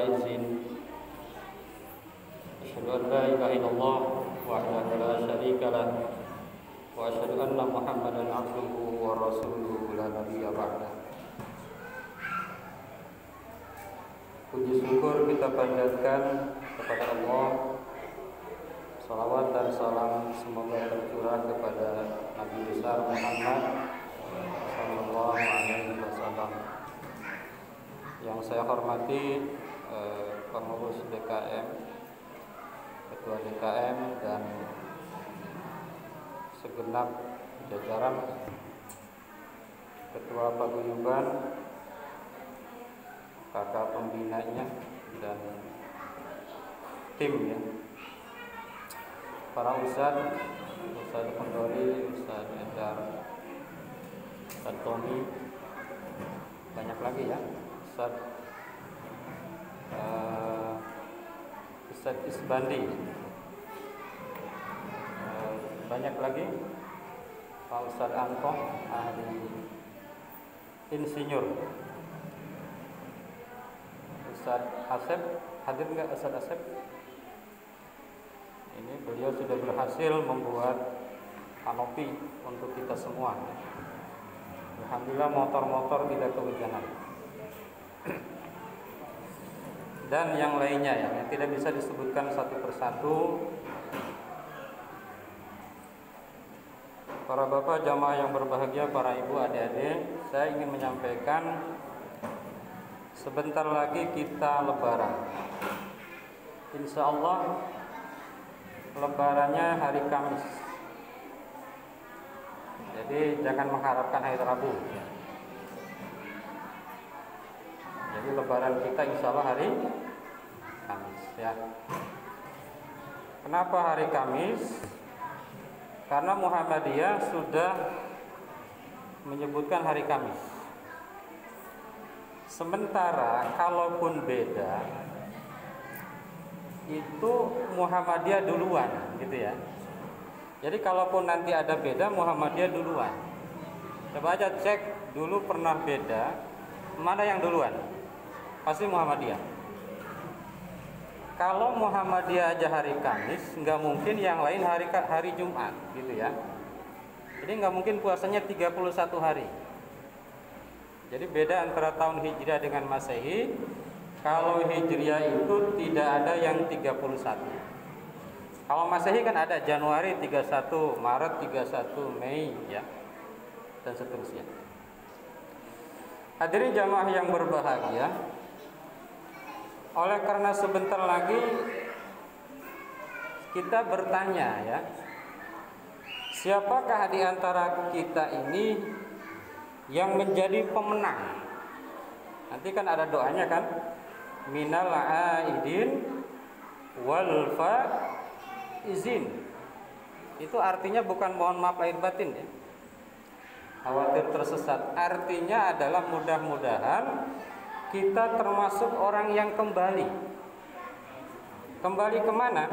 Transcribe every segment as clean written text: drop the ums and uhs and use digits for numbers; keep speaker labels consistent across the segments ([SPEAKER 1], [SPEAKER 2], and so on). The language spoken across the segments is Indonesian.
[SPEAKER 1] faizin. Asyhadu an la ilaha illallah wahdahu la syarika lah wa asyhadu anna Muhammadan abduhu wa rasuluhu la nabiyya ba'dah. Puji syukur kita panjatkan kepada Allah. Salawat dan salam semoga tercurah kepada Nabi besar Muhammad sallallahu alaihi wasallam. Yang saya hormati pengurus DKM, ketua DKM dan segenap jajaran, ketua paguyuban, kakak pembinanya dan tim ya. Para Ustadz Kondori, Ustadz Edar, Ustadz Tommy, banyak lagi ya, Ustadz Isbandi, banyak lagi, Pak Ustadz Angkong, ahli insinyur, Ustadz Asep, hadir nggak Ustadz Asep? Ini beliau sudah berhasil membuat kanopi untuk kita semua. Alhamdulillah motor-motor tidak kehujanan. Dan yang lainnya ya, yang tidak bisa disebutkan satu persatu. Para bapak jamaah yang berbahagia, para ibu, adik-adik, saya ingin menyampaikan sebentar lagi kita lebaran. Insya Allah lebarannya hari Kamis. Jadi jangan mengharapkan hari Rabu. Jadi lebaran kita insya Allah hari Kamis ya. Kenapa hari Kamis? Karena Muhammadiyah sudah menyebutkan hari Kamis. Sementara kalaupun beda, itu Muhammadiyah duluan gitu ya. Jadi kalaupun nanti ada beda, Muhammadiyah duluan. Coba aja cek dulu pernah beda, mana yang duluan? Pasti Muhammadiyah. Kalau Muhammadiyah aja hari Kamis, nggak mungkin yang lain hari Jumat gitu ya. Jadi nggak mungkin puasanya 31 hari. Jadi beda antara tahun Hijriah dengan Masehi. Kalau Hijriah itu tidak ada yang 31. Kalau Masehi kan ada Januari 31, Maret 31, Mei ya, dan seterusnya. Hadirin jamaah yang berbahagia, oleh karena sebentar lagi kita bertanya ya, siapakah di antara kita ini yang menjadi pemenang? Nanti kan ada doanya kan, minal aidin wal faizin. Itu artinya bukan mohon maaf lahir batin ya, khawatir tersesat. Artinya adalah mudah-mudahan kita termasuk orang yang kembali kemana?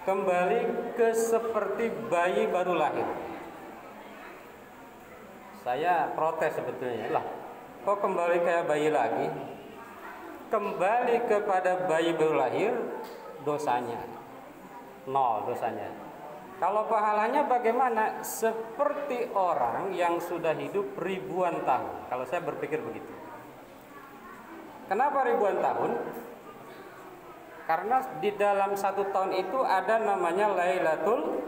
[SPEAKER 1] Kembali ke seperti bayi baru lahir. Saya protes sebetulnya lah, kok kembali kayak bayi lagi? Kembali kepada bayi baru lahir, dosanya nol dosanya. Kalau pahalanya bagaimana? Seperti orang yang sudah hidup ribuan tahun. Kalau saya berpikir begitu. Kenapa ribuan tahun? Karena di dalam satu tahun itu ada namanya Lailatul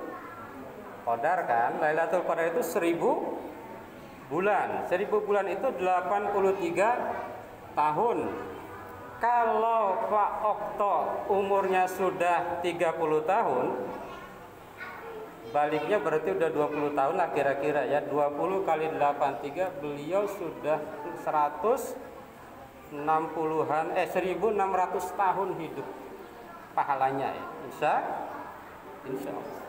[SPEAKER 1] Qadar kan. Lailatul Qadar itu 1000 bulan. 1000 bulan itu 83 tahun. Kalau Pak Okto umurnya sudah 30 tahun, baliknya berarti udah 20 tahun lah kira-kira ya. 20 kali 83, beliau sudah 1600 tahun hidup pahalanya ya. Insya Allah.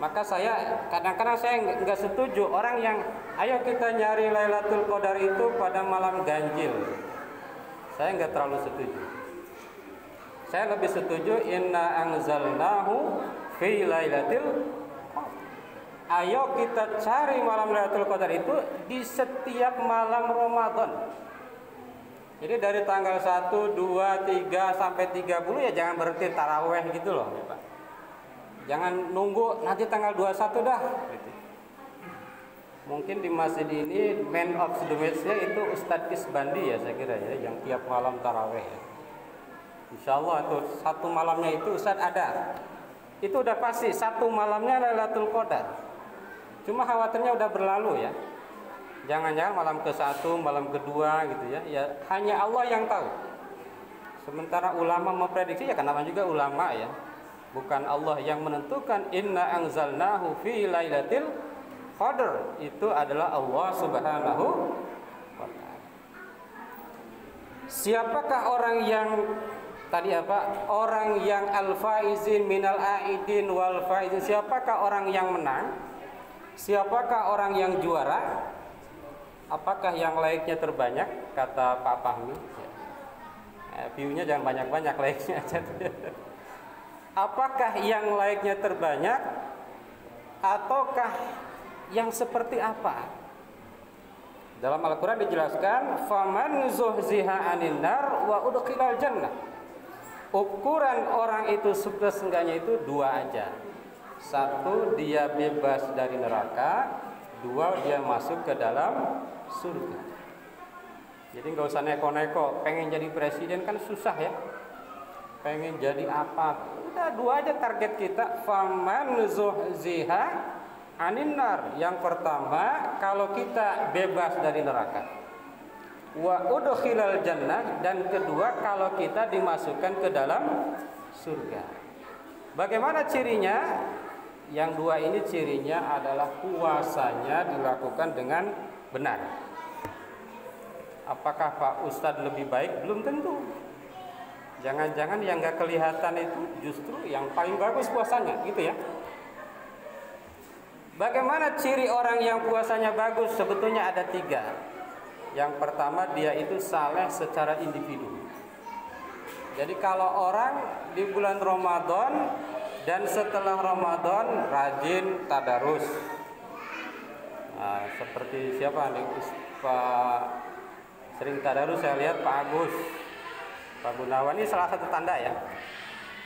[SPEAKER 1] Maka saya kadang-kadang saya nggak setuju orang yang ayo kita nyari Lailatul Qadar itu pada malam ganjil. Saya nggak terlalu setuju. Saya lebih setuju inna anzalnahu fi lailatul qadar. Ayo kita cari malam Lailatul Qadar itu di setiap malam Ramadan. Jadi dari tanggal 1, 2, 3 sampai 30 ya jangan berhenti taraweh gitu loh, ya Pak. Jangan nunggu nanti tanggal 21 dah gitu. Mungkin di masjid ini man of the match-nya itu Ustadz Kisbandi ya saya kira ya, yang tiap malam taraweh ya. Insya Allah tuh satu malamnya itu Ustadz ada. Itu udah pasti satu malamnya Lailatul Qadar. Cuma khawatirnya udah berlalu ya. Jangan-jangan malam ke-1, malam kedua gitu ya. Ya hanya Allah yang tahu. Sementara ulama memprediksi ya kenapa juga ulama ya. Bukan Allah yang menentukan inna anzalnahu fi lailatil qadar. Itu adalah Allah Subhanahu wa taala. Siapakah orang yang tadi apa? Orang yang al-faizin minal aidin wal faizin. Siapakah orang yang menang? Siapakah orang yang juara? Apakah yang laiknya terbanyak? Kata Pak Fahmi. View-nya jangan banyak-banyak, like-nya aja. Apakah yang like-nya terbanyak ataukah yang seperti apa? Dalam Al-Quran dijelaskan faman zuhziha 'anil nar wa udkhilal jannah. Ukuran orang itu sukses enggaknya itu dua aja. Satu, dia bebas dari neraka. Dua, dia masuk ke dalam surga. Jadi nggak usah neko-neko. Pengen jadi presiden kan susah ya. Pengen jadi apa? Udah dua aja target kita. Faman zuhziha 'anil nar. Yang pertama, kalau kita bebas dari neraka. Wa udkhilal jannah, dan kedua kalau kita dimasukkan ke dalam surga. Bagaimana cirinya? Yang dua ini cirinya adalah puasanya dilakukan dengan benar. Apakah Pak Ustadz lebih baik? Belum tentu. Jangan-jangan yang gak kelihatan itu justru yang paling bagus puasanya, gitu ya. Bagaimana ciri orang yang puasanya bagus? Sebetulnya ada tiga. Yang pertama, dia itu saleh secara individu. Jadi kalau orang di bulan Ramadan dan setelah Ramadan rajin tadarus. Nah, seperti siapa nih? Pak sering tadarus saya lihat Pak Agus, Pak Gunawan, ini salah satu tanda ya.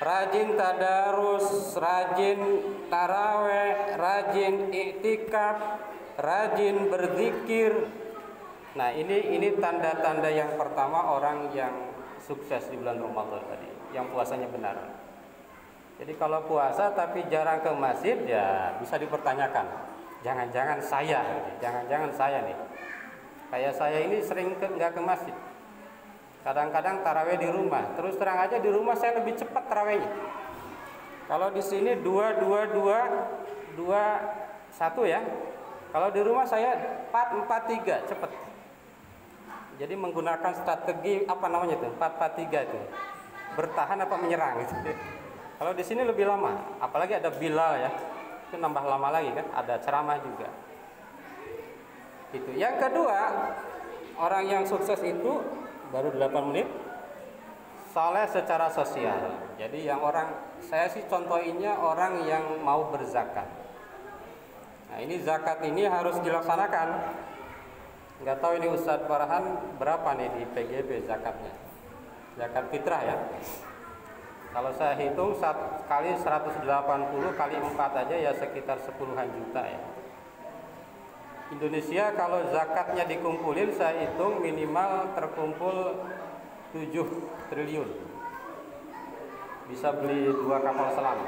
[SPEAKER 1] Rajin tadarus, rajin taraweh, rajin iktikaf, rajin berzikir. Nah, ini tanda-tanda yang pertama orang yang sukses di bulan Ramadan tadi, yang puasanya benar. Jadi kalau puasa tapi jarang ke masjid ya bisa dipertanyakan. Jangan-jangan saya nih. Kayak saya ini sering nggak ke masjid. Kadang-kadang taraweh di rumah. Terus terang aja di rumah saya lebih cepat tarawehnya. Kalau di sini 2 2 2 2 1 ya. Kalau di rumah saya 4 4 3 cepat. Jadi menggunakan strategi apa namanya itu? 4 4 3 itu. Bertahan apa menyerang gitu. Kalau di sini lebih lama, apalagi ada Bilal ya. Itu nambah lama lagi kan, ada ceramah juga. Itu. Yang kedua, orang yang sukses itu baru 8 menit saleh secara sosial. Jadi yang orang, saya sih contohinnya orang yang mau berzakat. Nah, ini zakat ini harus dilaksanakan. Nggak tahu ini Ustadz Farhan berapa nih di PGB zakatnya. Zakat fitrah ya. Kalau saya hitung kali 180 kali 4 aja ya sekitar 10-an juta ya. Indonesia kalau zakatnya dikumpulin saya hitung minimal terkumpul 7 triliun. Bisa beli 2 kapal selam.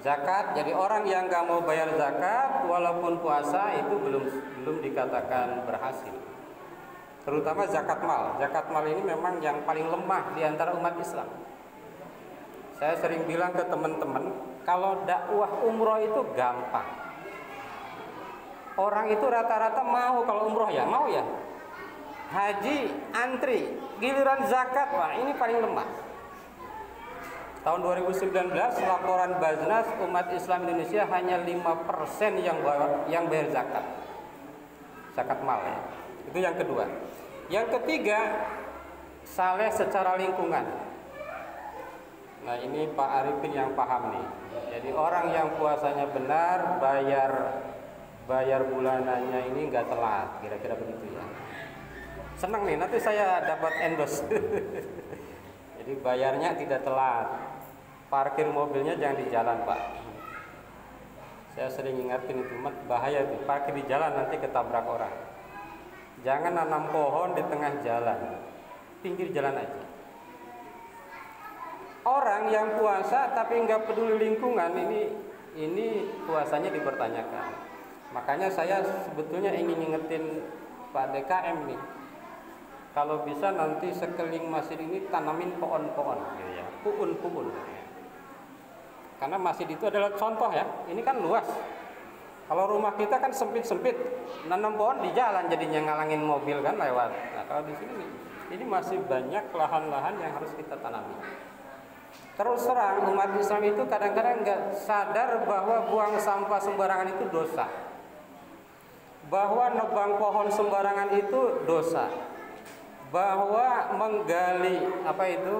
[SPEAKER 1] Zakat, jadi orang yang nggak mau bayar zakat walaupun puasa itu belum dikatakan berhasil. Terutama zakat mal. Zakat mal ini memang yang paling lemah di antara umat Islam. Saya sering bilang ke teman-teman, kalau dakwah umroh itu gampang. Orang itu rata-rata mau kalau umroh ya, mau ya. Haji, antri, giliran zakat, wah ini paling lemah. Tahun 2019 laporan Baznas umat Islam Indonesia hanya 5% yang bayar zakat. Zakat mal ya. Itu yang kedua. Yang ketiga, saleh secara lingkungan. Nah, ini Pak Arifin yang paham nih. Jadi orang yang puasanya benar, bayar bulanannya ini nggak telat, kira-kira begitu ya. senang nih, nanti saya dapat endorse. Jadi bayarnya tidak telat, parkir mobilnya jangan di jalan Pak. Saya sering ingatin itu, bahaya tuh, parkir di jalan nanti ketabrak orang. Jangan nanam pohon di tengah jalan, pinggir jalan aja. Orang yang puasa tapi nggak peduli lingkungan, ini puasanya dipertanyakan. Makanya saya sebetulnya ingin ngingetin Pak DKM nih, kalau bisa nanti sekeliling masjid ini tanamin pohon-pohon, gitu ya, puun-puun. Karena masjid itu adalah contoh ya, ini kan luas. Kalau rumah kita kan sempit-sempit, nanam pohon di jalan jadinya ngalangin mobil kan lewat. Nah kalau di sini ini masih banyak lahan-lahan yang harus kita tanami. Terus terang umat Islam itu kadang-kadang nggak sadar bahwa buang sampah sembarangan itu dosa, bahwa nebang pohon sembarangan itu dosa, bahwa menggali apa itu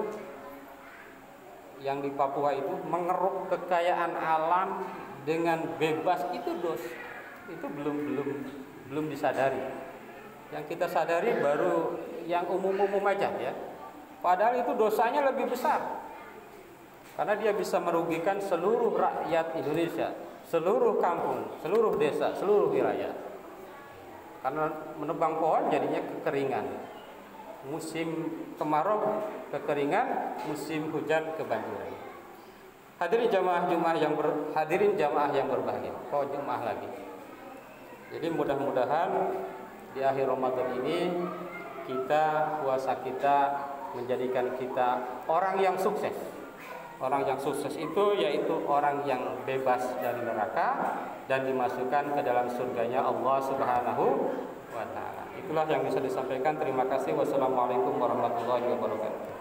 [SPEAKER 1] yang di Papua itu mengeruk kekayaan alam dengan bebas itu dosa. Itu belum disadari. Yang kita sadari baru yang umum-umum aja ya. Padahal itu dosanya lebih besar. Karena dia bisa merugikan seluruh rakyat Indonesia, seluruh kampung, seluruh desa, seluruh wilayah. Karena menebang pohon jadinya kekeringan. Musim kemarau kekeringan, musim hujan kebanjiran. Hadirin jamaah yang berbahagia. Kau jemaah lagi. Jadi mudah-mudahan di akhir Ramadan ini puasa kita menjadikan kita orang yang sukses. Orang yang sukses itu yaitu orang yang bebas dari neraka dan dimasukkan ke dalam surganya Allah Subhanahu wa taala. Itulah yang bisa disampaikan. Terima kasih. Wassalamualaikum warahmatullahi wabarakatuh.